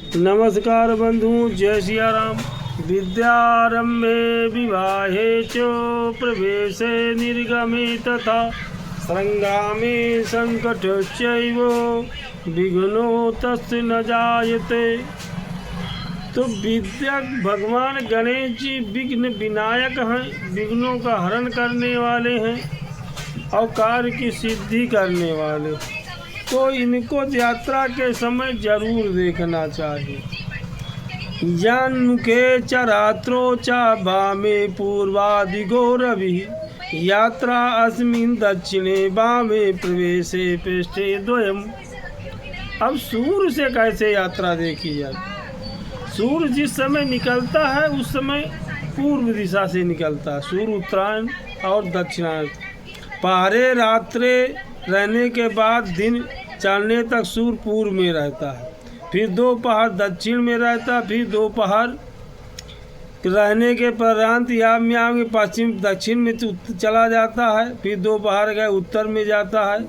नमस्कार बंधु, जय सिया राम। विद्यारंभे विवाहे च प्रवेशे निर्गमे तथा संग्रामे संकटश्चैव विघ्नो तस्य न जायते। तो विद्या भगवान गणेश जी विघ्न विनायक हैं, विघ्नों का हरण करने वाले हैं और कार्य की सिद्धि करने वाले। तो इनको यात्रा के समय जरूर देखना चाहिए। जन्मुखे च रात्रो च वामे पूर्वादिगो रविः यात्रा अस्मिन् दक्षिणे वामे प्रवेशे पृष्ठे द्वयम्। अब सूर्य से कैसे यात्रा देखी जाए? सूर्य जिस समय निकलता है उस समय पूर्व दिशा से निकलता है। सूर्य उत्तरायण और दक्षिणायन। पहरे रात्रे रहने के बाद दिन चढ़ने तक सूर्य पूर्व में रहता है, फिर दोपहर दक्षिण में रहता है, फिर दोपहर रहने के उपरांत याम पश्चिम दक्षिण में चला जाता है, फिर दोपहर गए उत्तर में जाता है,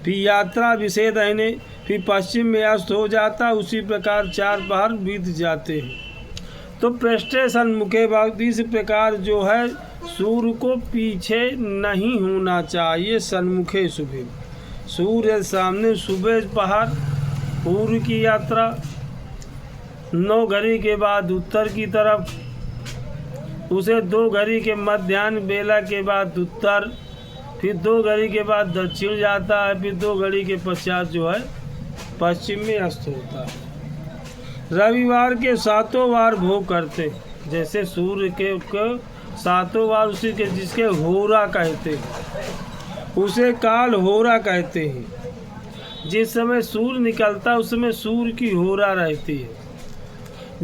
फिर यात्रा विषेद रहने फिर पश्चिम में अस्त हो जाता है। उसी प्रकार 4 पहर बीत जाते हैं। तो पृष्ठे सन्मुखे भाग इस प्रकार जो है सूर्य को पीछे नहीं होना चाहिए, सन्मुखे सुबह। सूर्य सामने सुबह पहर पूर्व की यात्रा, 9 घड़ी के बाद उत्तर की तरफ, उसे 2 घड़ी के मध्याह्न बेला के बाद उत्तर, फिर 2 घड़ी के बाद दक्षिण जाता है, फिर 2 घड़ी के पश्चात जो है पश्चिम में अस्त होता है। रविवार के 7 वार भोग करते, जैसे सूर्य के 7 वार उसी के जिसके होरा कहते हैं, उसे काल होरा कहते हैं। जिस समय सूर्य निकलता है उस समय सूर्य की होरा रहती है।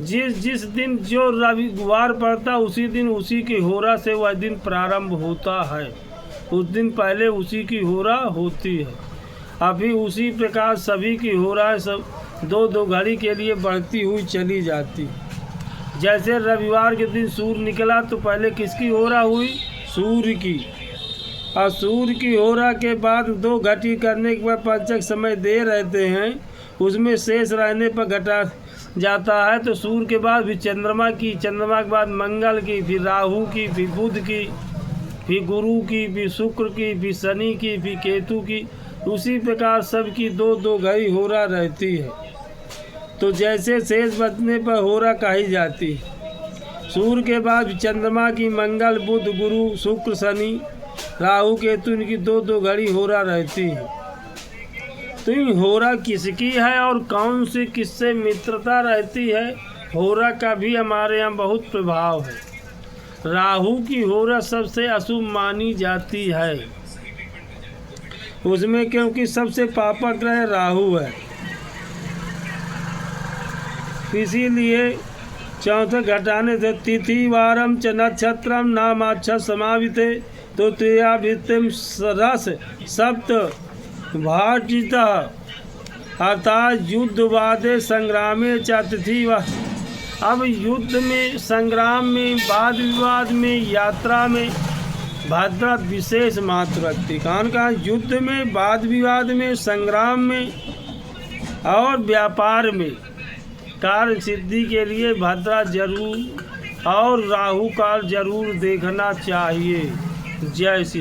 जिस दिन जो रविवार पड़ता है उसी दिन उसी की होरा से वह दिन प्रारंभ होता है। उस दिन पहले उसी की होरा होती है। अभी उसी प्रकार सभी की होरा सब 2-2 घड़ी के लिए बढ़ती हुई चली जाती। जैसे रविवार के दिन सूर्य निकला तो पहले किसकी होरा हुई? सूर्य की। और सूर्य की होरा के बाद 2 घटी करने के बाद पंचक समय दे रहते हैं, उसमें शेष रहने पर घटा जाता है। तो सूर्य के बाद फिर चंद्रमा की, चंद्रमा के बाद मंगल की, फिर राहु की, फिर बुध की, फिर गुरु की, फिर शुक्र की, फिर शनि की, फिर केतु की। उसी प्रकार सबकी 2-2 घड़ी होरा रहती है। तो जैसे शेष बचने पर होरा कही जाती है। सूर्य के बाद चंद्रमा की, मंगल बुध गुरु शुक्र शनि राहु केतु, इनकी 2-2 घड़ी होरा रहती है। तो इन होरा किसकी है और कौन सी किससे मित्रता रहती है, होरा का भी हमारे यहाँ बहुत प्रभाव है। राहु की होरा सबसे अशुभ मानी जाती है, उसमें क्योंकि सबसे पापक ग्रह राहु है। इसीलिए चौथे घटाने से तिथि वारम च नक्षत्रम नामाक्षर समाविते तो त्रियाभित्यम रस सप्त भाजिता अर्थात युद्धवादे संग्रामे च तिथि। अब युद्ध में, संग्राम में, वाद विवाद में, यात्रा में भाद्रा विशेष महत्व रखती। कहाँ युद्ध में, वाद विवाद में, संग्राम में और व्यापार में कार्य सिद्धि के लिए भाद्रा जरूर और राहु काल जरूर देखना चाहिए। जय श्री